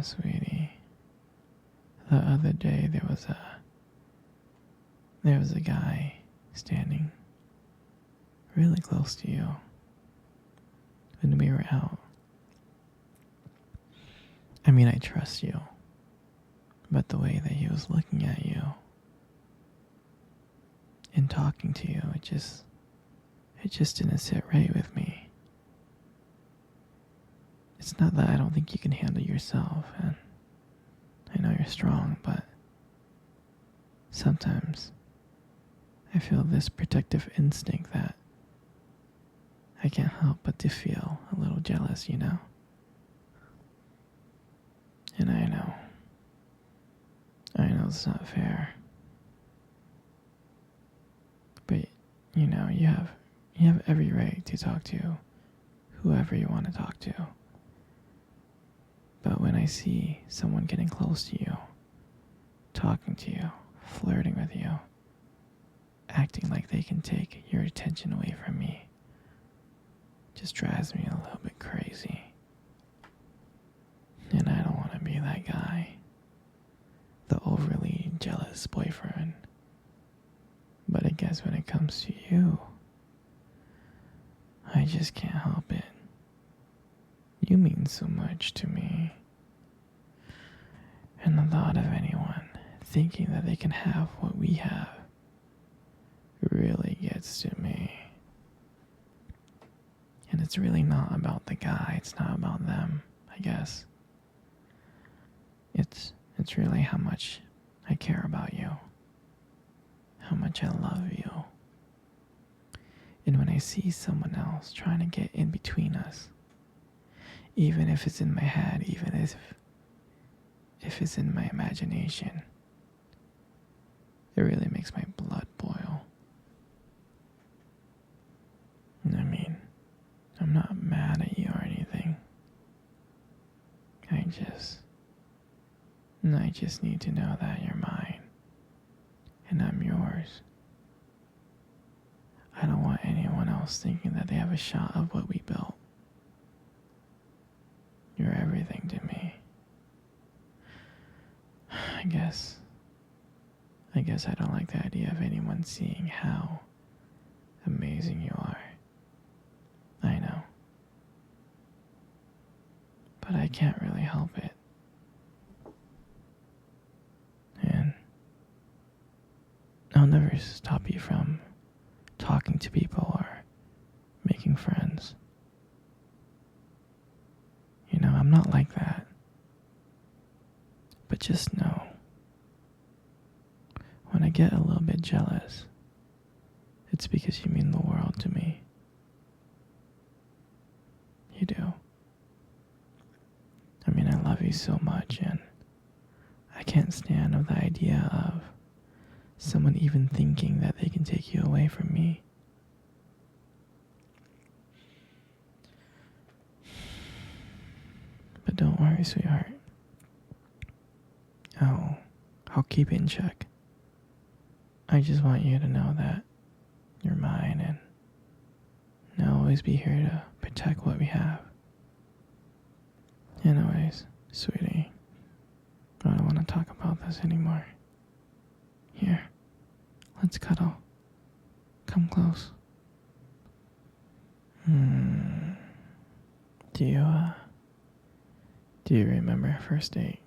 Sweetie, the other day there was a guy standing really close to you when we were out. I mean, I trust you, but the way that he was looking at you and talking to you, it just didn't sit right with me. It's not that I don't think you can handle yourself, and I know you're strong, but sometimes I feel this protective instinct that I can't help but to feel a little jealous, you know? And I know it's not fair. But, you have every right to talk to whoever you want to talk to. But when I see someone getting close to you, talking to you, flirting with you, acting like they can take your attention away from me, just drives me a little bit crazy. And I don't want to be that guy, the overly jealous boyfriend. But I guess when it comes to you, I just can't help it. You mean so much to me. And the thought of anyone thinking that they can have what we have really gets to me. And it's really not about the guy, it's not about them, I guess. It's really how much I care about you, how much I love you. And when I see someone else trying to get in between us, even if it's in my head, even if it's in my imagination, it really makes my blood boil. I mean, I'm not mad at you or anything. I just need to know that you're mine and I'm yours. I don't want anyone else thinking that they have a shot of what we built. You're everything to me. I guess I don't like the idea of anyone seeing how amazing you are. I know. But I can't really help it. And I'll never stop you from talking to people or making friends. I'm not like that. But just know, when I get a little bit jealous, it's because you mean the world to me. You do. I mean, I love you so much, and I can't stand the idea of someone even thinking that they can take you away from me. But don't worry, sweetheart. I'll keep it in check. I just want you to know that you're mine, and I'll always be here to protect what we have. Anyways, sweetie, I don't want to talk about this anymore. Here, let's cuddle. Come close. Do you remember our first date?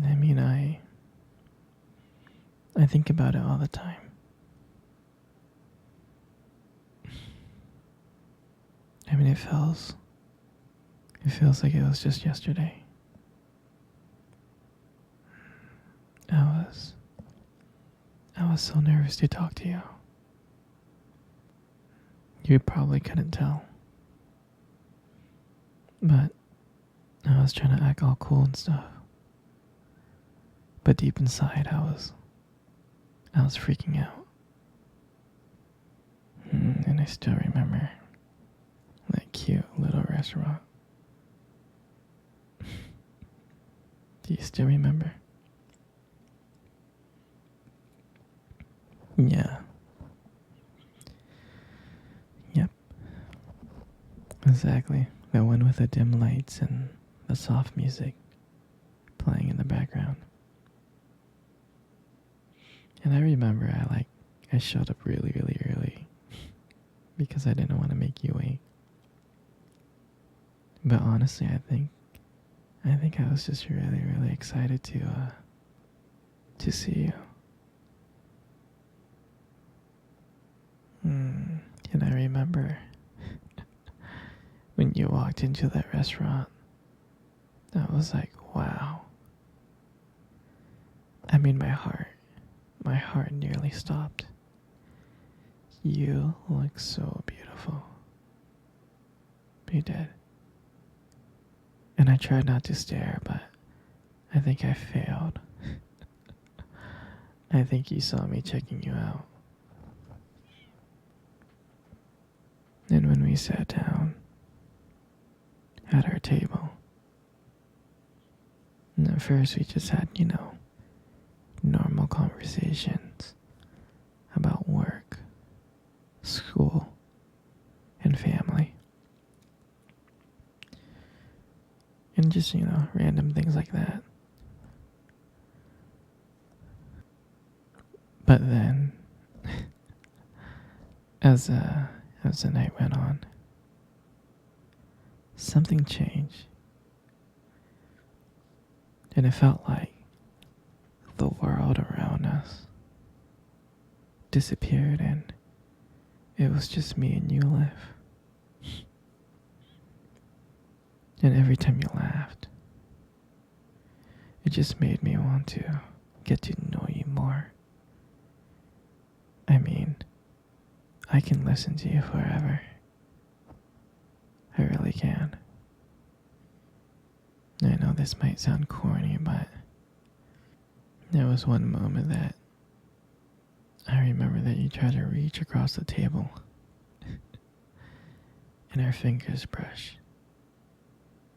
I mean, I think about it all the time. I mean, it feels like it was just yesterday. I was so nervous to talk to you. You probably couldn't tell. But I was trying to act all cool and stuff. But deep inside, I was freaking out. And I still remember that cute little restaurant. Do you still remember? Yeah. Yep. Exactly. The one with the dim lights and the soft music playing in the background. And I remember I showed up really, really early because I didn't want to make you wait. But honestly, I think I was just really, really excited to see you. And I remember when you walked into that restaurant, I was like, wow. I mean, my heart nearly stopped. You look so beautiful. You did. And I tried not to stare, but I think I failed. I think you saw me checking you out. And when we sat down at our table, and at first we just had, normal conversations about work, school, and family. And just, random things like that. But then, as the night went on, something changed. And it felt like the world around us disappeared and it was just me and you left. And every time you laughed, it just made me want to get to know you more. I mean, I can listen to you forever. I really can. I know this might sound corny, but there was one moment that I remember that you tried to reach across the table and our fingers brushed.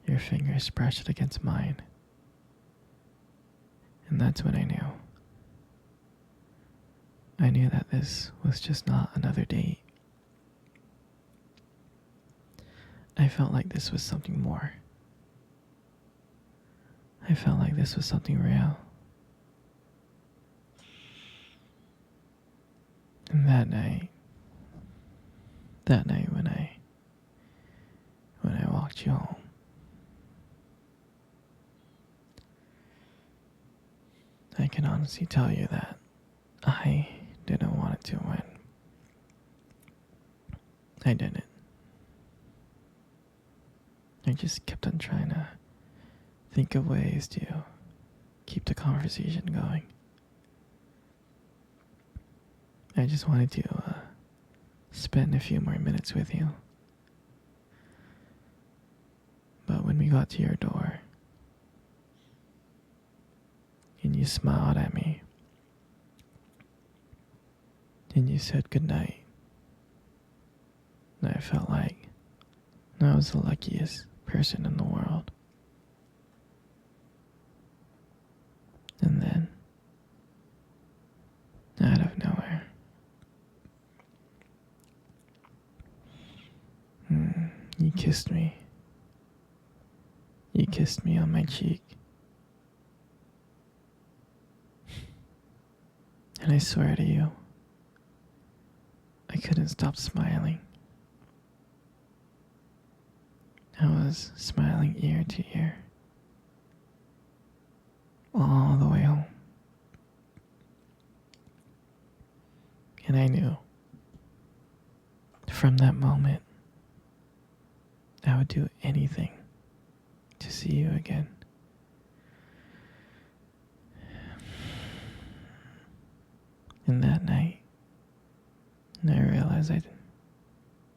Your fingers brushed against mine. And that's when I knew. I knew that this was just not another date. I felt like this was something more. I felt like this was something real. And that night when I walked you home, I can honestly tell you that I didn't want it to win. I didn't. I just kept on trying to think of ways to keep the conversation going. I just wanted to spend a few more minutes with you. But when we got to your door, and you smiled at me, and you said goodnight, and I felt like I was the luckiest person in the world. And then, out of nowhere, you kissed me. You kissed me on my cheek. And I swear to you, I couldn't stop smiling. I was smiling ear to ear, all the way home. And I knew, from that moment, I would do anything to see you again. And that night, I realized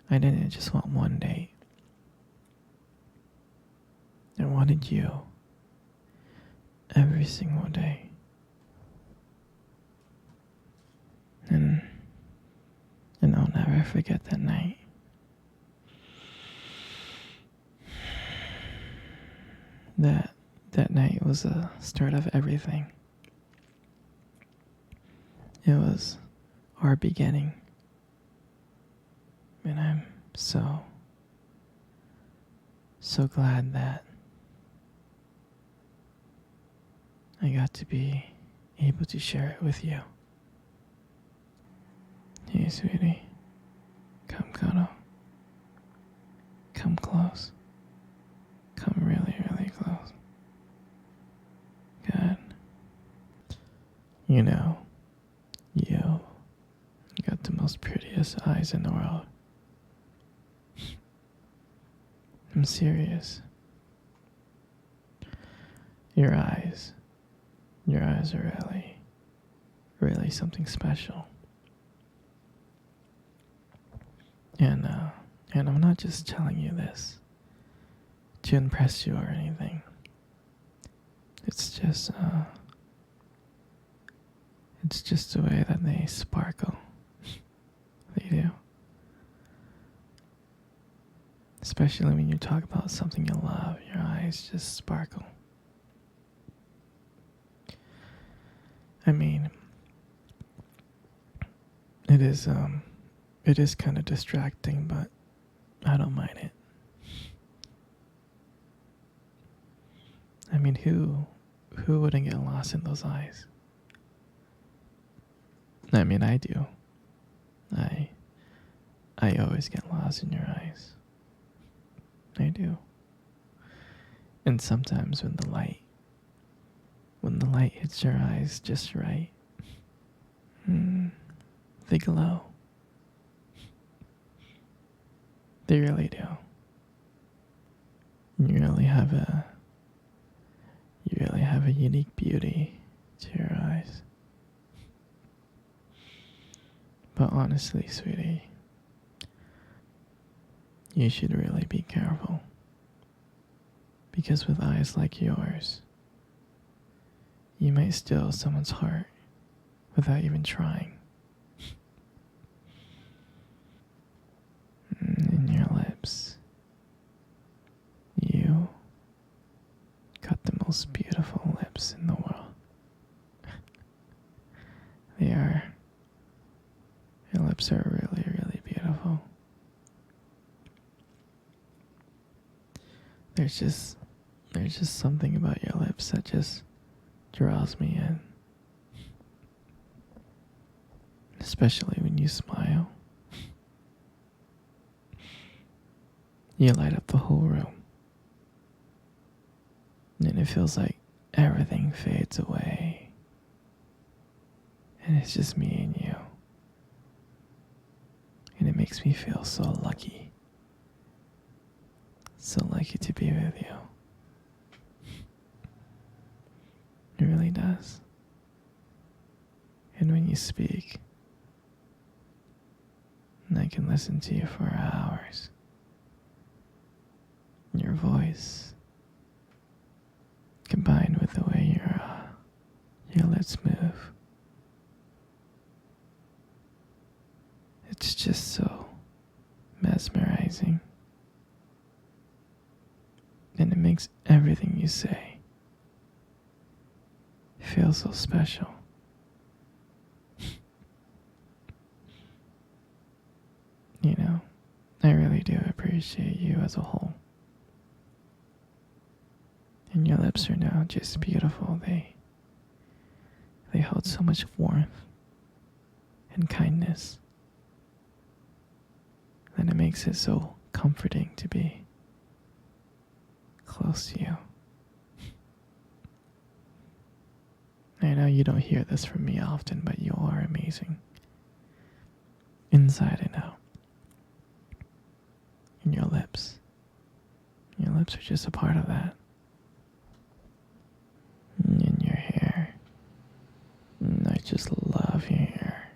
I didn't just want one date. I wanted you every single day. And I'll never forget that night. That night was the start of everything. It was our beginning. And I'm so So glad that I got to be able to share it with you. Hey, sweetie. Come cuddle. Come close. Come really, really close. Good. You know, you got the most prettiest eyes in the world. I'm serious. Your eyes. Your eyes are really, really something special. And I'm not just telling you this to impress you or anything. It's just the way that they sparkle. They do. Especially when you talk about something you love, your eyes just sparkle. I mean, it is kind of distracting, but I don't mind it. I mean, who wouldn't get lost in those eyes? I mean, I do. I always get lost in your eyes. I do. And sometimes when the light hits your eyes just right, they glow. They really do. You really have a unique beauty to your eyes. But honestly, sweetie, you should really be careful. Because with eyes like yours, you might steal someone's heart without even trying. And your lips. You got the most beautiful lips in the world. Your lips are really, really beautiful. There's just something about your lips that just draws me in. Especially when you smile. You light up the whole room. And it feels like everything fades away. And it's just me and you. And it makes me feel so lucky. So lucky to be with you. It really does. And when you speak, I can listen to you for hours. Your voice, combined with the way your lips move, it's just so mesmerizing. And it makes everything you say feel so special. You know, I really do appreciate you as a whole. And your lips are now just beautiful. They hold so much warmth and kindness that it makes it so comforting to be close to you. I know you don't hear this from me often, but you are amazing. Inside and out. And your lips. Your lips are just a part of that. And your hair. And I just love your hair.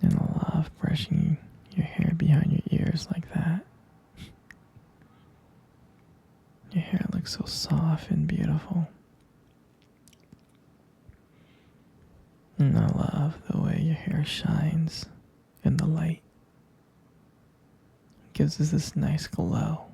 And I love brushing your hair behind your ears like that. Your hair looks so soft and beautiful. And I love the way your hair shines in the light. It gives us this nice glow.